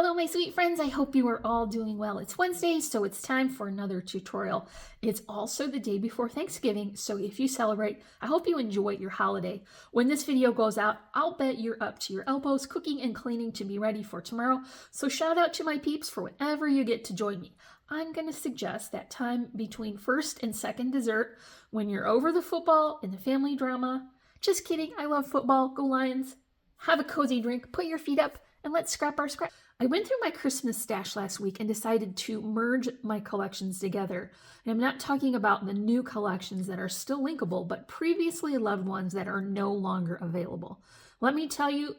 Hello my sweet friends, I hope you are all doing well. It's Wednesday, so it's time for another tutorial. It's also the day before Thanksgiving, so if you celebrate, I hope you enjoy your holiday. When this video goes out, I'll bet you're up to your elbows cooking and cleaning to be ready for tomorrow, so shout out to my peeps for whenever you get to join me. I'm going to suggest that time between first and second dessert when you're over the football and the family drama. Just kidding, I love football, go Lions. Have a cozy drink, put your feet up, and let's scrap our scrap. I went through my Christmas stash last week and decided to merge my collections together. And I'm not talking about the new collections that are still linkable, but previously loved ones that are no longer available. Let me tell you,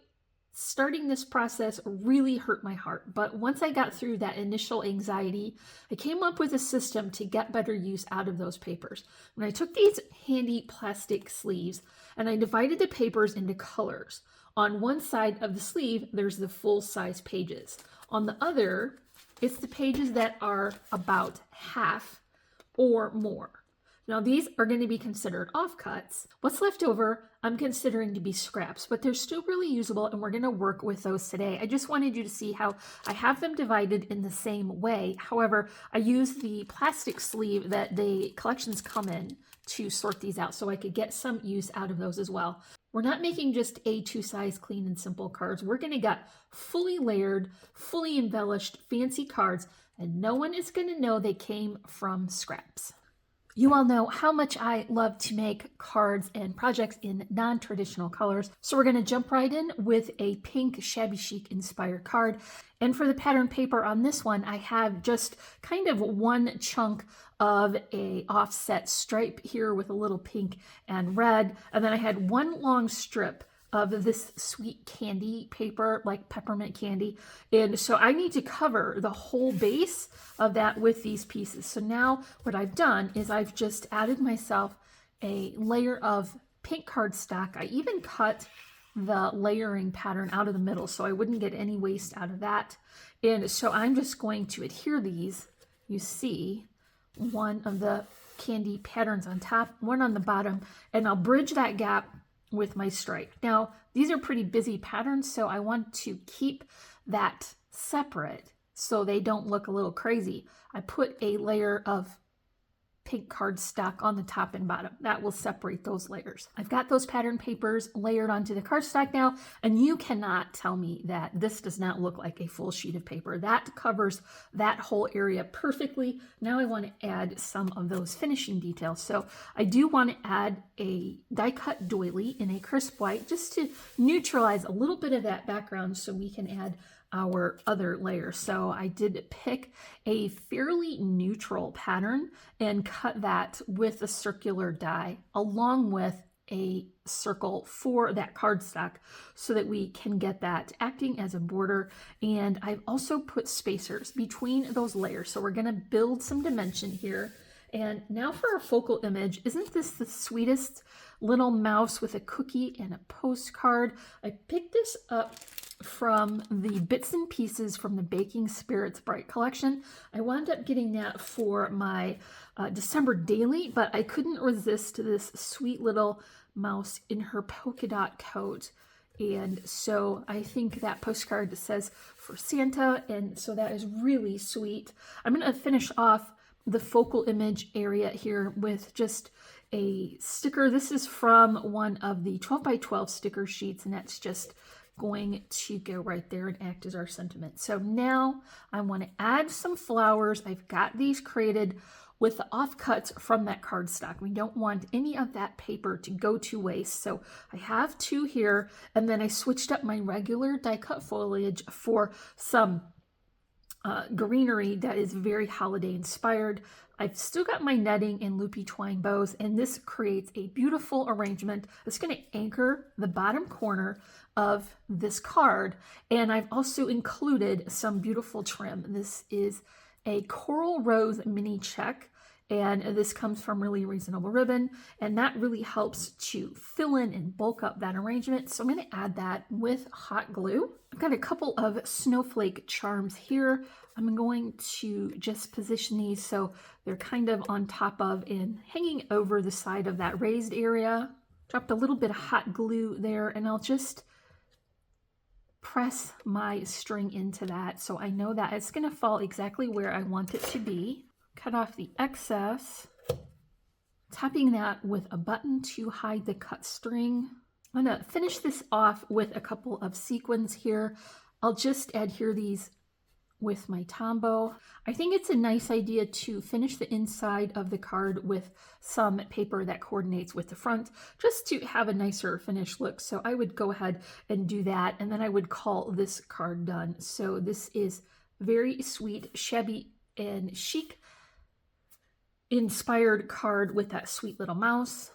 starting this process really hurt my heart, but once I got through that initial anxiety, I came up with a system to get better use out of those papers. When I took these handy plastic sleeves and I divided the papers into colors. On one side of the sleeve, there's the full-size pages. On the other, it's the pages that are about half or more. Now, these are going to be considered offcuts. What's left over, I'm considering to be scraps, but they're still really usable, and we're going to work with those today. I just wanted you to see how I have them divided in the same way. However, I use the plastic sleeve that the collections come in to sort these out so I could get some use out of those as well. We're not making just A2 size clean and simple cards. We're going to get fully layered, fully embellished, fancy cards, and no one is going to know they came from scraps. You all know how much I love to make cards and projects in non-traditional colors. So we're going to jump right in with a pink shabby chic inspired card. And for the pattern paper on this one, I have just kind of one chunk of a offset stripe here with a little pink and red. And then I had one long strip of this sweet candy paper, like peppermint candy. And so I need to cover the whole base of that with these pieces. So now what I've done is I've just added myself a layer of pink cardstock. I even cut the layering pattern out of the middle so I wouldn't get any waste out of that. And so I'm just going to adhere these. You see one of the candy patterns on top, one on the bottom, and I'll bridge that gap with my stripe. Now, these are pretty busy patterns, so I want to keep that separate so they don't look a little crazy. I put a layer of pink cardstock on the top and bottom. That will separate those layers. I've got those pattern papers layered onto the cardstock now, and you cannot tell me that this does not look like a full sheet of paper. That covers that whole area perfectly. Now I want to add some of those finishing details. So I do want to add a die cut doily in a crisp white just to neutralize a little bit of that background so we can add our other layer. So I did pick a fairly neutral pattern and cut that with a circular die along with a circle for that cardstock so that we can get that acting as a border. And I've also put spacers between those layers. So we're going to build some dimension here. And now for our focal image, isn't this the sweetest little mouse with a cookie and a postcard? I picked this up from the bits and pieces from the Baking Spirits Bright collection. I wound up getting that for my December daily, but I couldn't resist this sweet little mouse in her polka dot coat. And so I think that postcard says for Santa, and so that is really sweet. I'm going to finish off the focal image area here with just a sticker. This is from one of the 12 by 12 sticker sheets, and that's just going to go right there and act as our sentiment. So now I want to add some flowers. I've got these created with the offcuts from that cardstock. We don't want any of that paper to go to waste. So I have two here, and then I switched up my regular die cut foliage for some greenery that is very holiday inspired. I've still got my netting and loopy twine bows, and this creates a beautiful arrangement that's going to anchor the bottom corner of this card. And I've also included some beautiful trim. This is a coral rose mini check, and this comes from Really Reasonable Ribbon, and that really helps to fill in and bulk up that arrangement. So I'm going to add that with hot glue. I've got a couple of snowflake charms here. I'm going to just position these so they're kind of on top of and hanging over the side of that raised area. Dropped a little bit of hot glue there, and I'll just press my string into that so I know that it's going to fall exactly where I want it to be. Cut off the excess, tapping that with a button to hide the cut string. I'm going to finish this off with a couple of sequins here. I'll just adhere these with my Tombow. I think it's a nice idea to finish the inside of the card with some paper that coordinates with the front, just to have a nicer finished look. So I would go ahead and do that, and then I would call this card done. So this is very sweet, shabby and chic inspired card with that sweet little mouse.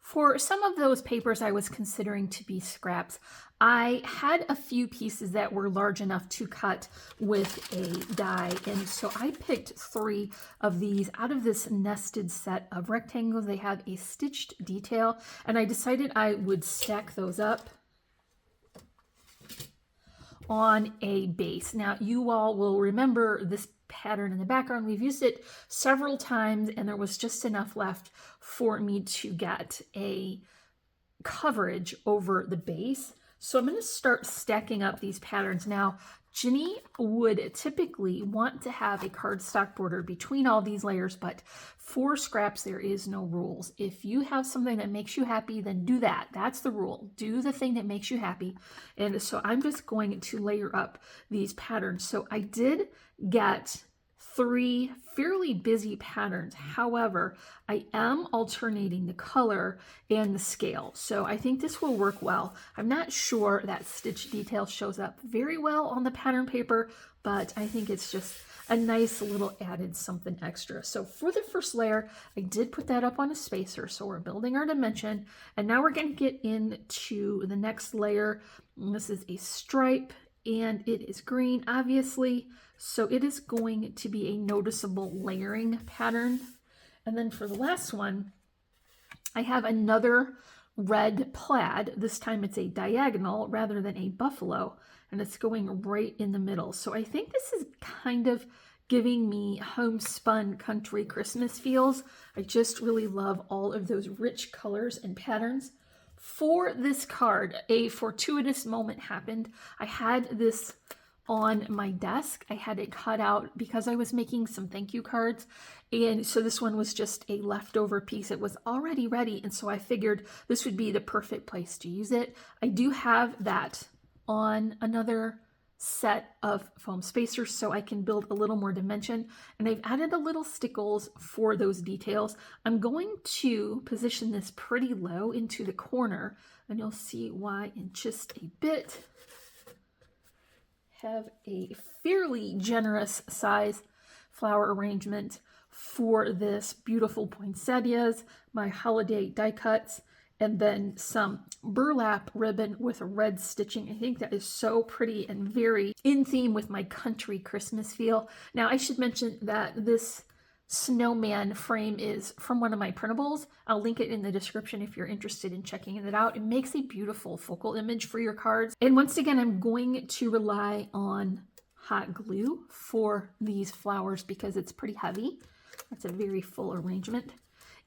For some of those papers I was considering to be scraps, I had a few pieces that were large enough to cut with a die, and so I picked 3 of these out of this nested set of rectangles. They have a stitched detail, and I decided I would stack those up on a base. Now, you all will remember this pattern in the background. We've used it several times, and there was just enough left for me to get a coverage over the base. So I'm going to start stacking up these patterns. Now, Ginny would typically want to have a cardstock border between all these layers, but for scraps, there is no rules. If you have something that makes you happy, then do that. That's the rule. Do the thing that makes you happy. And so I'm just going to layer up these patterns. So I did get 3 fairly busy patterns. However, I am alternating the color and the scale. So I think this will work well. I'm not sure that stitch detail shows up very well on the pattern paper, but I think it's just a nice little added something extra. So for the first layer, I did put that up on a spacer. So we're building our dimension. And now we're going to get into the next layer. And this is a stripe, and it is green, obviously. So it is going to be a noticeable layering pattern. And then for the last one, I have another red plaid. This time it's a diagonal rather than a buffalo, and it's going right in the middle. So I think this is kind of giving me homespun country Christmas feels. I just really love all of those rich colors and patterns. For this card, a fortuitous moment happened. I had this on my desk. I had it cut out because I was making some thank you cards, and so this one was just a leftover piece. It was already ready, and so I figured this would be the perfect place to use it. I do have that on another set of foam spacers so I can build a little more dimension, and I've added a little stickles for those details. I'm going to position this pretty low into the corner, and you'll see why in just a bit. Have a fairly generous size flower arrangement for this beautiful poinsettias, my holiday die cuts, and then some burlap ribbon with red stitching. I think that is so pretty and very in theme with my country Christmas feel. Now, I should mention that this snowman frame is from one of my printables. I'll link it in the description if you're interested in checking it out. It makes a beautiful focal image for your cards. And once again, I'm going to rely on hot glue for these flowers because it's pretty heavy. That's a very full arrangement.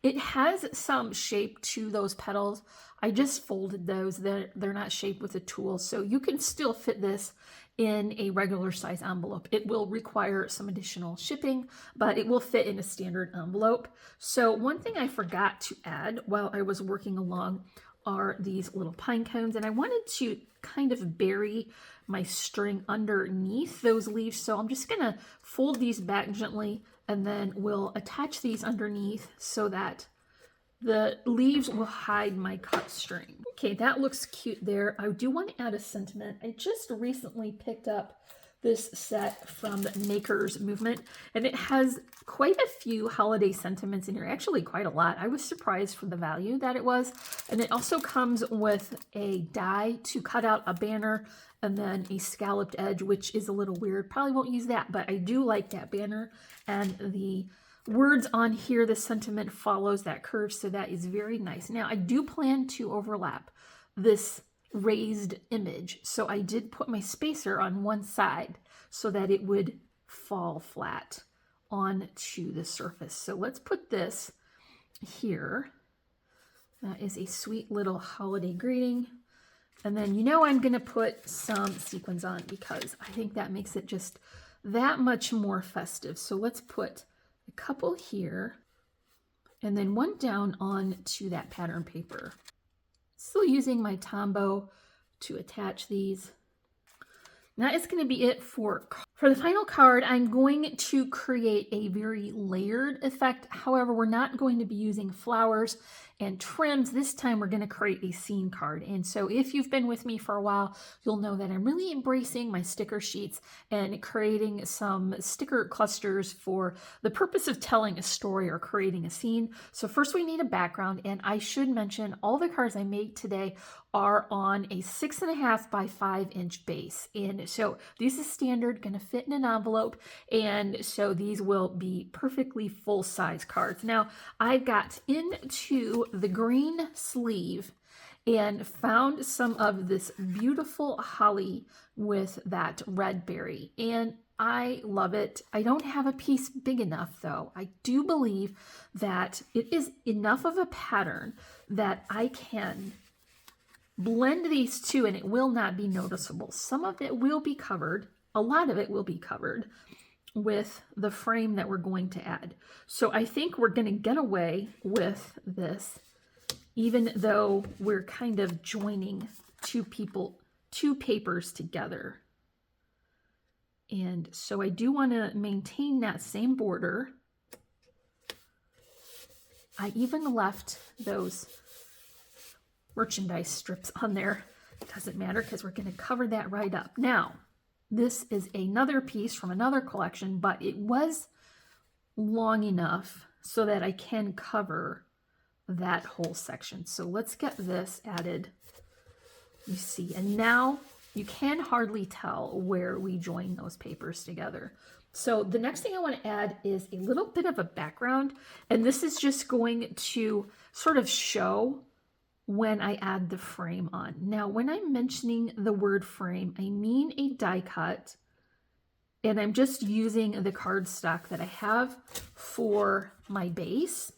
It has some shape to those petals. I just folded those. They're not shaped with a tool, so you can still fit this in a regular size envelope. It will require some additional shipping, but it will fit in a standard envelope. So one thing I forgot to add while I was working along are these little pine cones, and I wanted to kind of bury my string underneath those leaves. So I'm just gonna fold these back gently, and then we'll attach these underneath so that the leaves will hide my cut string. Okay, that looks cute there. I do want to add a sentiment. I just recently picked up this set from Maker's Movement, and it has quite a few holiday sentiments in here, actually quite a lot. I was surprised for the value that it was. And it also comes with a die to cut out a banner and then a scalloped edge, which is a little weird. Probably won't use that, but I do like that banner. And the words on here, the sentiment follows that curve, so that is very nice. Now, I do plan to overlap this raised image, so I did put my spacer on one side so that it would fall flat onto the surface. So let's put this here. That is a sweet little holiday greeting. And then, you know, I'm going to put some sequins on because I think that makes it just that much more festive. So let's put a couple here and then one down onto that pattern paper. Still using my Tombow to attach these. That is going to be it for the final card. I'm going to create a very layered effect. However, we're not going to be using flowers and trims. This time we're going to create a scene card. And so if you've been with me for a while, you'll know that I'm really embracing my sticker sheets and creating some sticker clusters for the purpose of telling a story or creating a scene. So first we need a background, and I should mention all the cards I made today are on a 6.5 by 5 inch base. And so this is standard, gonna fit in an envelope. And so these will be perfectly full size cards. Now I got into the green sleeve and found some of this beautiful holly with that red berry. And I love it. I don't have a piece big enough though. I do believe that it is enough of a pattern that I can blend these two and it will not be noticeable. Some of it will be covered, a lot of it will be covered with the frame that we're going to add. So I think we're going to get away with this, even though we're kind of joining two papers together. And so I do want to maintain that same border. I even left those merchandise strips on there. Doesn't matter because we're going to cover that right up. Now, this is another piece from another collection, but it was long enough so that I can cover that whole section. So let's get this added. You see, and now you can hardly tell where we join those papers together. So the next thing I want to add is a little bit of a background, and this is just going to sort of show when I add the frame on. Now, when I'm mentioning the word frame, I mean a die cut, and I'm just using the cardstock that I have for my base.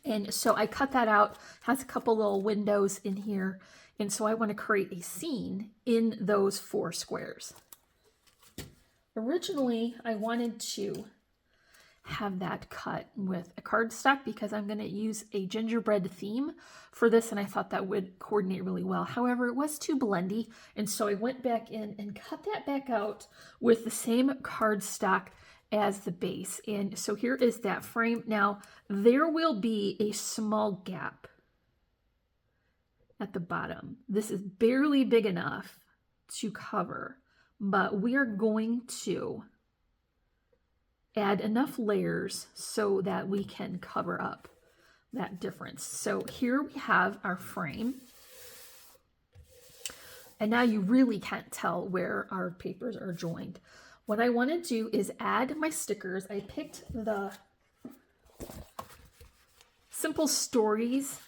And so I cut that out, has a couple little windows in here, and so I want to create a scene in those 4 squares. Originally, I wanted to have that cut with a cardstock because I'm going to use a gingerbread theme for this, and I thought that would coordinate really well. However, it was too blendy, and so I went back in and cut that back out with the same cardstock as the base. And so here is that frame. Now, there will be a small gap at the bottom. This is barely big enough to cover, but we are going to add enough layers so that we can cover up that difference. So here we have our frame. And now you really can't tell where our papers are joined. What I want to do is add my stickers. I picked the Simple Stories.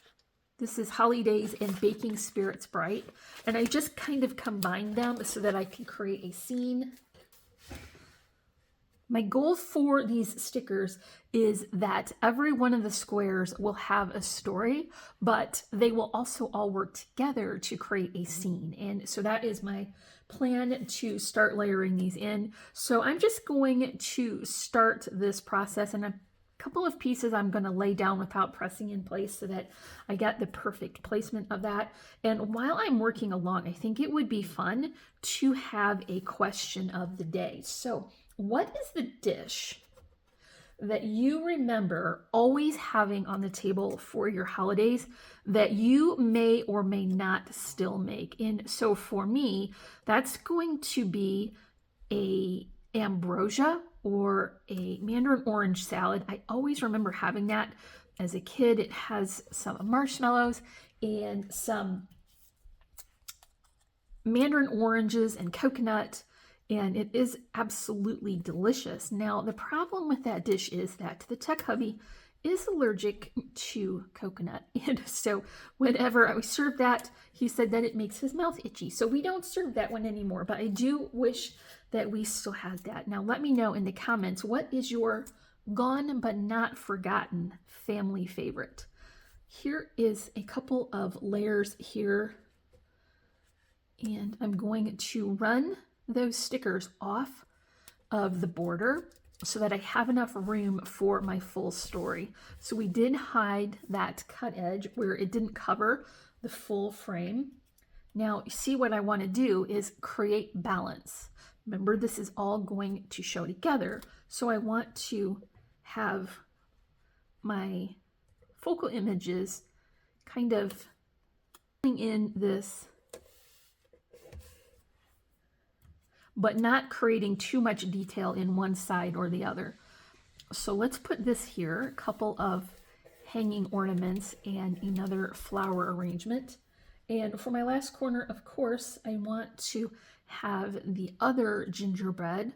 This is Holidays and Baking Spirits Bright. And I just kind of combined them so that I can create a scene. My goal for these stickers is that every one of the squares will have a story, but they will also all work together to create a scene. And so that is my plan to start layering these in. So I'm just going to start this process, and a couple of pieces I'm going to lay down without pressing in place so that I get the perfect placement of that. And while I'm working along, I think it would be fun to have a question of the day. So what is the dish that you remember always having on the table for your holidays that you may or may not still make? And so for me, that's going to be a ambrosia or a mandarin orange salad. I always remember having that as a kid. It has some marshmallows and some mandarin oranges and coconut, and it is absolutely delicious. Now, the problem with that dish is that the tech hubby is allergic to coconut. And so whenever I serve that, he said that it makes his mouth itchy. So we don't serve that one anymore, but I do wish that we still had that. Now, let me know in the comments, what is your gone but not forgotten family favorite? Here is a couple of layers here And I'm going to run those stickers off of the border so that I have enough room for my full story. So we did hide that cut edge where it didn't cover the full frame. Now, see, what I want to do is create balance. Remember, this is all going to show together. So I want to have my focal images kind of in this, but not creating too much detail in one side or the other. So let's put this here, a couple of hanging ornaments and another flower arrangement. And for my last corner, of course, I want to have the other gingerbread.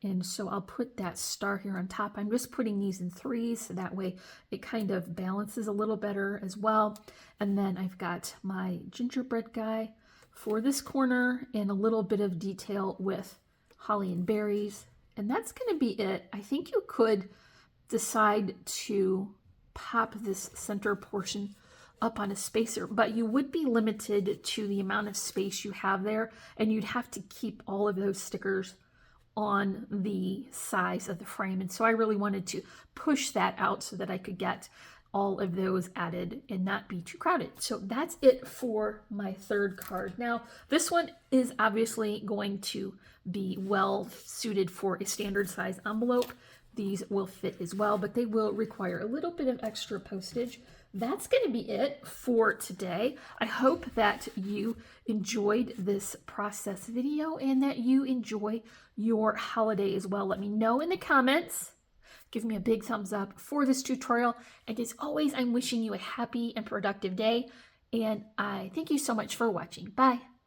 And so I'll put that star here on top. I'm just putting these in threes, so that way it kind of balances a little better as well. And then I've got my gingerbread guy for this corner and a little bit of detail with holly and berries. And that's going to be it. I think you could decide to pop this center portion up on a spacer, but you would be limited to the amount of space you have there, and you'd have to keep all of those stickers on the size of the frame. And so I really wanted to push that out so that I could get all of those added and not be too crowded. So that's it for my third card. Now, this one is obviously going to be well suited for a standard size envelope. These will fit as well, but they will require a little bit of extra postage. That's going to be it for today. I hope that you enjoyed this process video and that you enjoy your holiday as well. Let me know in the comments. Give me a big thumbs up for this tutorial. And as always, I'm wishing you a happy and productive day. And I thank you so much for watching. Bye.